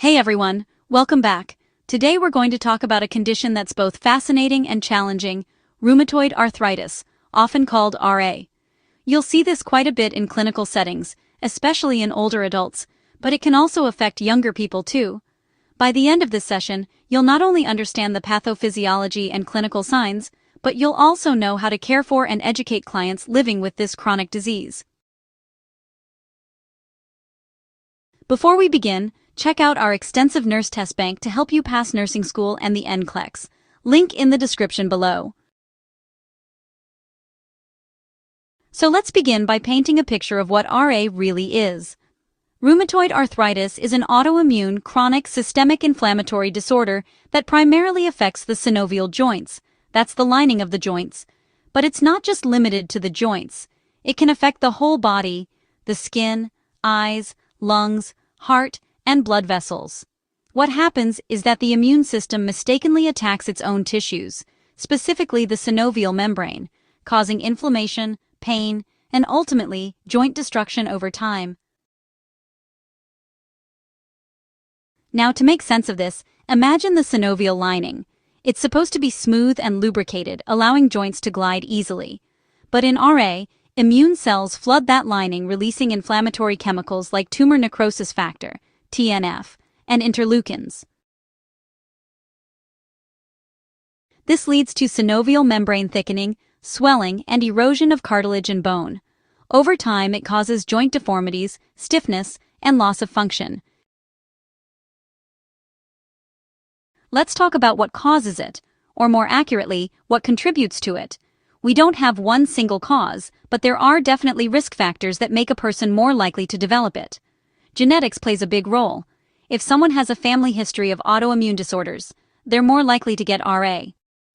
Hey everyone, welcome back. Today we're going to talk about a condition that's both fascinating and challenging, rheumatoid arthritis, often called RA. You'll see this quite a bit in clinical settings, especially in older adults, but it can also affect younger people too. By the end of this session, you'll not only understand the pathophysiology and clinical signs, but you'll also know how to care for and educate clients living with this chronic disease. Before we begin, check out our extensive nurse test bank to help you pass nursing school and the NCLEX. Link in the description below. So let's begin by painting a picture of what RA really is. Rheumatoid arthritis is an autoimmune, chronic, systemic inflammatory disorder that primarily affects the synovial joints. That's the lining of the joints. But it's not just limited to the joints. It can affect the whole body, the skin, eyes, lungs, heart, and blood vessels. What happens is that the immune system mistakenly attacks its own tissues, specifically the synovial membrane, causing inflammation, pain, and ultimately joint destruction over time. Now, to make sense of this, imagine the synovial lining. It's supposed to be smooth and lubricated, allowing joints to glide easily. But in RA, immune cells flood that lining, releasing inflammatory chemicals like tumor necrosis factor, TNF, and interleukins. This leads to synovial membrane thickening, swelling, and erosion of cartilage and bone. Over time, it causes joint deformities, stiffness, and loss of function. Let's talk about what causes it, or more accurately, what contributes to it. We don't have one single cause, but there are definitely risk factors that make a person more likely to develop it. Genetics plays a big role. If someone has a family history of autoimmune disorders, they're more likely to get RA.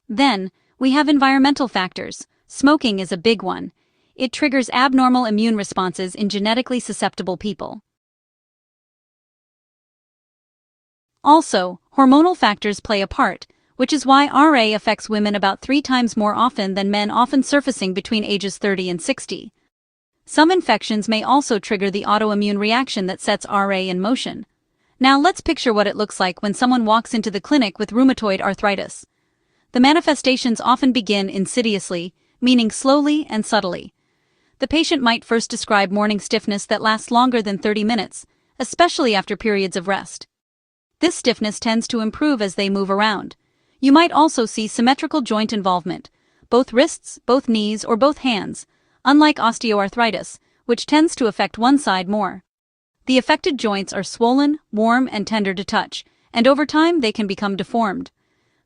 Then, we have environmental factors. Smoking is a big one. It triggers abnormal immune responses in genetically susceptible people. Also, hormonal factors play a part, which is why RA affects women about 3 times more often than men, often surfacing between ages 30 and 60. Some infections may also trigger the autoimmune reaction that sets RA in motion. Now let's picture what it looks like when someone walks into the clinic with rheumatoid arthritis. The manifestations often begin insidiously, meaning slowly and subtly. The patient might first describe morning stiffness that lasts longer than 30 minutes, especially after periods of rest. This stiffness tends to improve as they move around. You might also see symmetrical joint involvement, both wrists, both knees, or both hands, unlike osteoarthritis, which tends to affect one side more. The affected joints are swollen, warm, and tender to touch, and over time they can become deformed.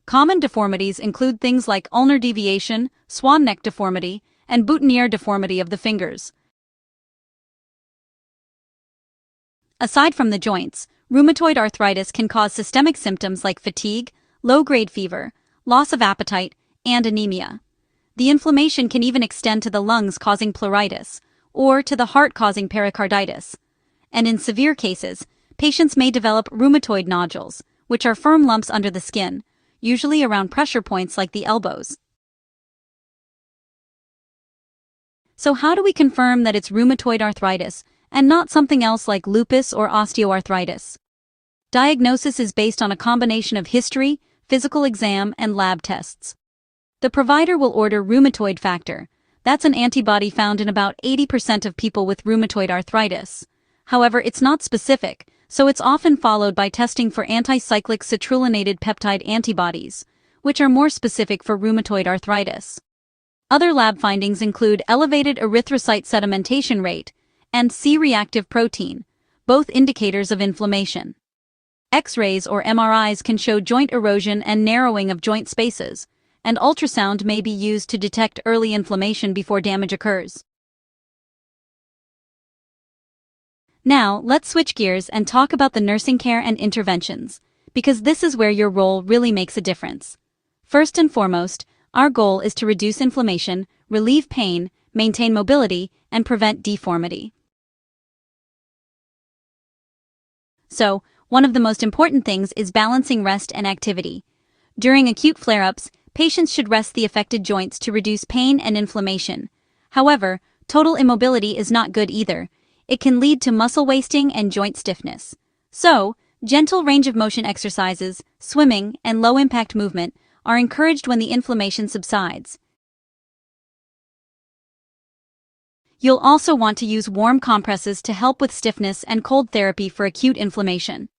Common deformities include things like ulnar deviation, swan neck deformity, and boutonniere deformity of the fingers. Aside from the joints, rheumatoid arthritis can cause systemic symptoms like fatigue, low-grade fever, loss of appetite, and anemia. The inflammation can even extend to the lungs, causing pleuritis, or to the heart, causing pericarditis. And in severe cases, patients may develop rheumatoid nodules, which are firm lumps under the skin, usually around pressure points like the elbows. So how do we confirm that it's rheumatoid arthritis and not something else like lupus or osteoarthritis? Diagnosis is based on a combination of history, physical exam, and lab tests. The provider will order rheumatoid factor. That's an antibody found in about 80% of people with rheumatoid arthritis. However, it's not specific, so it's often followed by testing for anticyclic citrullinated peptide antibodies, which are more specific for rheumatoid arthritis. Other lab findings include elevated erythrocyte sedimentation rate and C-reactive protein, both indicators of inflammation. X-rays or MRIs can show joint erosion and narrowing of joint spaces, and ultrasound may be used to detect early inflammation before damage occurs. Now, let's switch gears and talk about the nursing care and interventions, because this is where your role really makes a difference. First and foremost, our goal is to reduce inflammation, relieve pain, maintain mobility, and prevent deformity. So, one of the most important things is balancing rest and activity. During acute flare-ups, patients should rest the affected joints to reduce pain and inflammation. However, total immobility is not good either. It can lead to muscle wasting and joint stiffness. So, Gentle range of motion exercises, swimming, and low-impact movement are encouraged when the inflammation subsides. You'll also want to use warm compresses to help with stiffness and cold therapy for acute inflammation.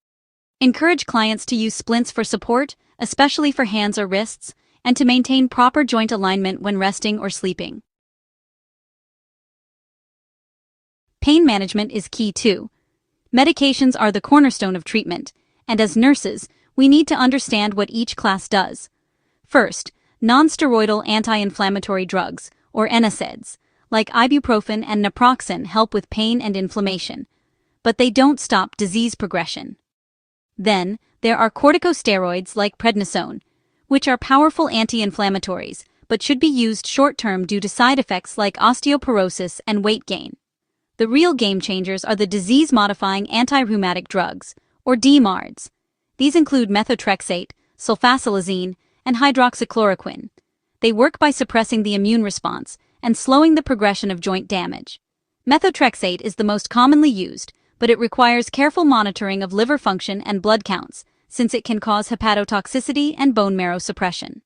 Encourage clients to use splints for support, especially for hands or wrists, and to maintain proper joint alignment when resting or sleeping. Pain management is key too. Medications are the cornerstone of treatment, and as nurses, we need to understand what each class does. First, non-steroidal anti-inflammatory drugs, or NSAIDs, like ibuprofen and naproxen help with pain and inflammation, but they don't stop disease progression. Then, there are corticosteroids like prednisone, which are powerful anti-inflammatories, but should be used short-term due to side effects like osteoporosis and weight gain. The real game changers are the disease-modifying anti-rheumatic drugs, or DMARDs. These include methotrexate, sulfasalazine, and hydroxychloroquine. They work by suppressing the immune response and slowing the progression of joint damage. Methotrexate is the most commonly used, but it requires careful monitoring of liver function and blood counts, since it can cause hepatotoxicity and bone marrow suppression.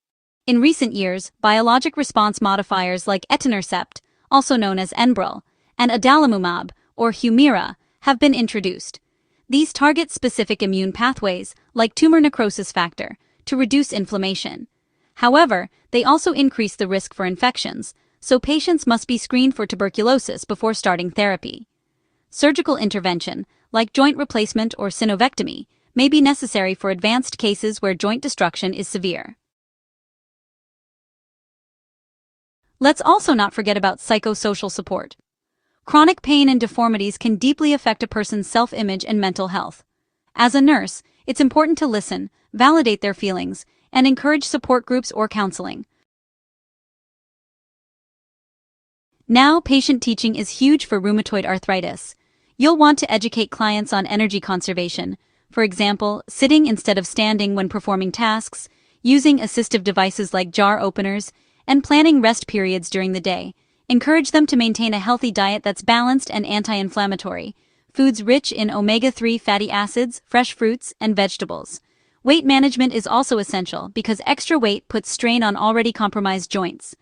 In recent years, biologic response modifiers like etanercept, also known as Enbrel, and adalimumab, or Humira, have been introduced. These target specific immune pathways, like tumor necrosis factor, to reduce inflammation. However, they also increase the risk for infections, so patients must be screened for tuberculosis before starting therapy. Surgical intervention, like joint replacement or synovectomy, may be necessary for advanced cases where joint destruction is severe. Let's also not forget about psychosocial support. Chronic pain and deformities can deeply affect a person's self-image and mental health. As a nurse, it's important to listen, validate their feelings, and encourage support groups or counseling. Now, patient teaching is huge for rheumatoid arthritis. You'll want to educate clients on energy conservation, for example, sitting instead of standing when performing tasks, using assistive devices like jar openers, and planning rest periods during the day. Encourage them to maintain a healthy diet that's balanced and anti-inflammatory, foods rich in omega-3 fatty acids, fresh fruits, and vegetables. Weight management is also essential because extra weight puts strain on already compromised joints.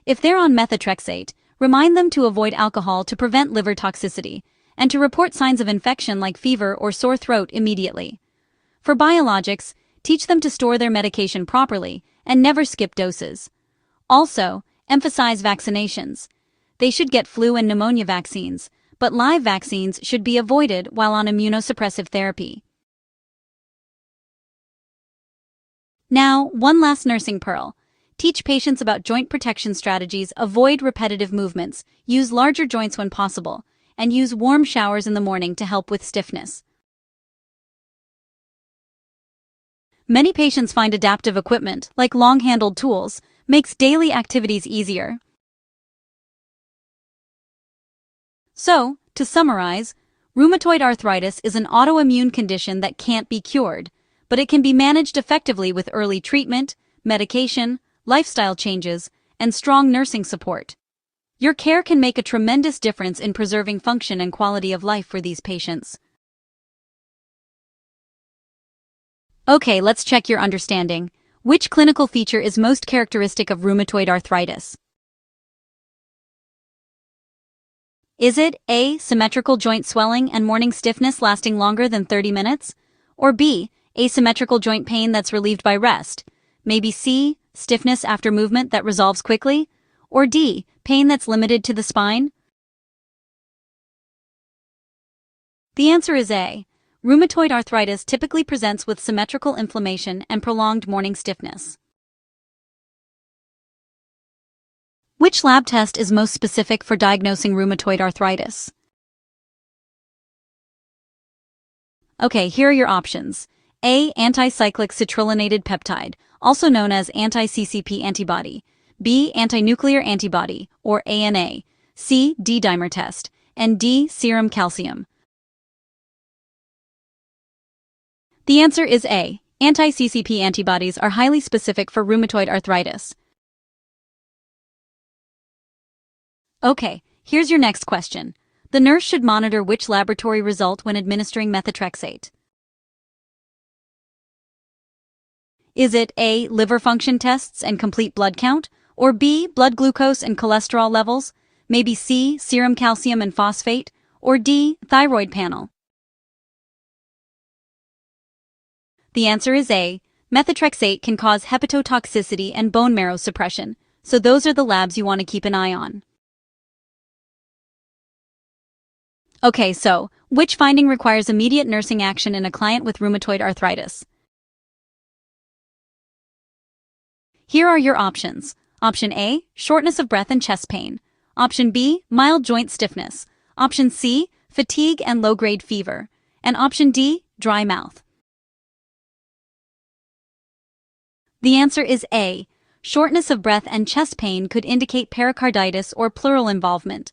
If they're on methotrexate, remind them to avoid alcohol to prevent liver toxicity, and to report signs of infection like fever or sore throat immediately. For biologics, teach them to store their medication properly and never skip doses. Also, emphasize vaccinations. They should get flu and pneumonia vaccines, but live vaccines should be avoided while on immunosuppressive therapy. Now, one last nursing pearl. Teach patients about joint protection strategies, avoid repetitive movements, use larger joints when possible, and use warm showers in the morning to help with stiffness. Many patients find adaptive equipment, like long-handled tools, makes daily activities easier. So, to summarize, rheumatoid arthritis is an autoimmune condition that can't be cured, but it can be managed effectively with early treatment, medication, lifestyle changes, and strong nursing support. Your care can make a tremendous difference in preserving function and quality of life for these patients. Okay, let's check your understanding. Which clinical feature is most characteristic of rheumatoid arthritis? Is it A. Symmetrical joint swelling and morning stiffness lasting longer than 30 minutes? Or B. Asymmetrical joint pain that's relieved by rest? Maybe C. Stiffness after movement that resolves quickly? Or D. Pain that's limited to the spine? The answer is A. Rheumatoid arthritis typically presents with symmetrical inflammation and prolonged morning stiffness. Which lab test is most specific for diagnosing rheumatoid arthritis? Okay, here are your options. A. Anticyclic citrullinated peptide, also known as anti-CCP antibody. B. Antinuclear antibody, or ANA. C. D-dimer test. And D. Serum calcium. The answer is A. Anti-CCP antibodies are highly specific for rheumatoid arthritis. Okay, here's your next question. the nurse should monitor which laboratory result when administering methotrexate. Is it A, liver function tests and complete blood count, or B, blood glucose and cholesterol levels, maybe C, serum calcium and phosphate, or D, thyroid panel? The answer is A. Methotrexate can cause hepatotoxicity and bone marrow suppression, so those are the labs you want to keep an eye on. Okay, so, which finding requires immediate nursing action in a client with rheumatoid arthritis? Here are your options. Option A, shortness of breath and chest pain. Option B, mild joint stiffness. Option C, fatigue and low-grade fever. And option D, dry mouth. The answer is A. Shortness of breath and chest pain could indicate pericarditis or pleural involvement.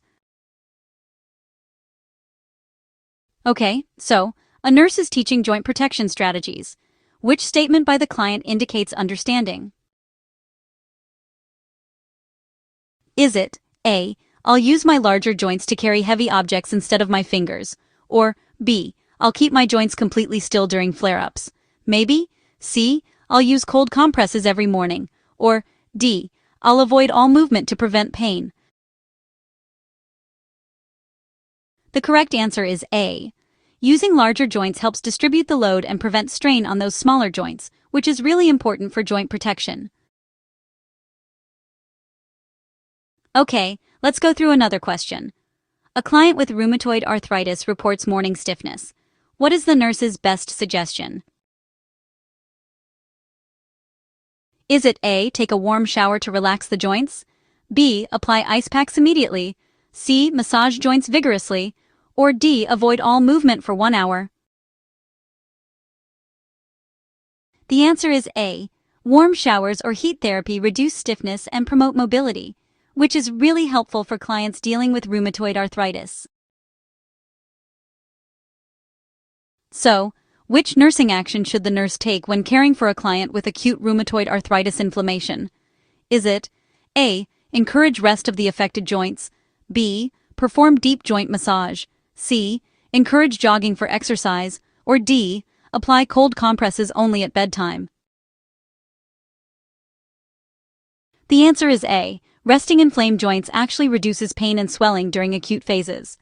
Okay, so, a nurse is teaching joint protection strategies. Which statement by the client indicates understanding? Is it A. I'll use my larger joints to carry heavy objects instead of my fingers, or B. I'll keep my joints completely still during flare-ups? Maybe C. I'll use cold compresses every morning, or D. I'll avoid all movement to prevent pain. The correct answer is A. Using larger joints helps distribute the load and prevent strain on those smaller joints, which is really important for joint protection. Okay, let's go through another question. A client with rheumatoid arthritis reports morning stiffness. What is the nurse's best suggestion? Is it A. Take a warm shower to relax the joints? B. Apply ice packs immediately? C. Massage joints vigorously? Or D. Avoid all movement for 1 hour? The answer is A. Warm showers or heat therapy reduce stiffness and promote mobility, which is really helpful for clients dealing with rheumatoid arthritis. So, which nursing action should the nurse take when caring for a client with acute rheumatoid arthritis inflammation? Is it A. Encourage rest of the affected joints? B. Perform deep joint massage? C. Encourage jogging for exercise? Or D. Apply cold compresses only at bedtime? The answer is A. Resting inflamed joints actually reduces pain and swelling during acute phases.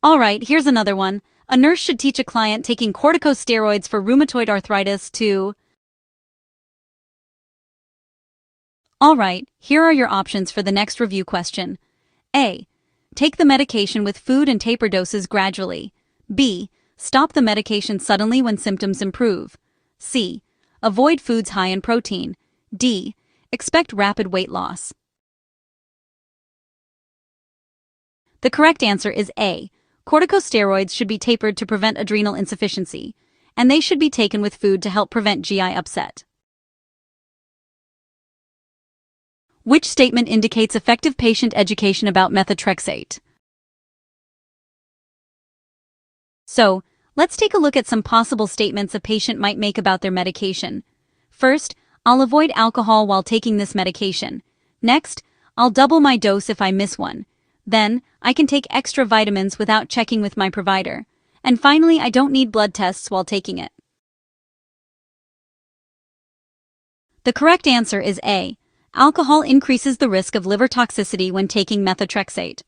Alright, here's another one. A nurse should teach a client taking corticosteroids for rheumatoid arthritis to... Alright, here are your options for the next review question. A. Take the medication with food and taper doses gradually. B. Stop the medication suddenly when symptoms improve. C. Avoid foods high in protein. D. Expect rapid weight loss. The correct answer is A. Corticosteroids should be tapered to prevent adrenal insufficiency, and they should be taken with food to help prevent GI upset. Which statement indicates effective patient education about methotrexate? So, let's take a look at some possible statements a patient might make about their medication. First, I'll avoid alcohol while taking this medication. Next, I'll double my dose if I miss one. Then, I can take extra vitamins without checking with my provider. And finally, I don't need blood tests while taking it. The correct answer is A. Alcohol increases the risk of liver toxicity when taking methotrexate.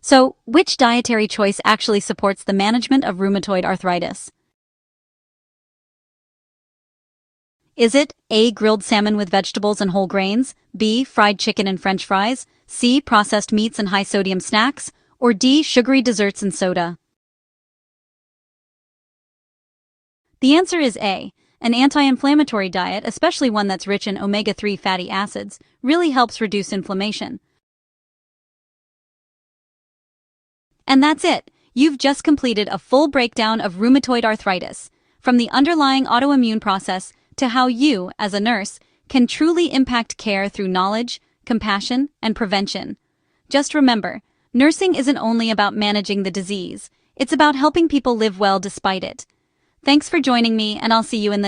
So, which dietary choice actually supports the management of rheumatoid arthritis? Is it A. Grilled salmon with vegetables and whole grains, B. Fried chicken and French fries, C. Processed meats and high-sodium snacks, or D. Sugary desserts and soda? The answer is A. An anti-inflammatory diet, especially one that's rich in omega-3 fatty acids, really helps reduce inflammation. And that's it. You've just completed a full breakdown of rheumatoid arthritis, from the underlying autoimmune process to how you, as a nurse, can truly impact care through knowledge, compassion, and prevention. Just remember, nursing isn't only about managing the disease, it's about helping people live well despite it. Thanks for joining me, and I'll see you in the next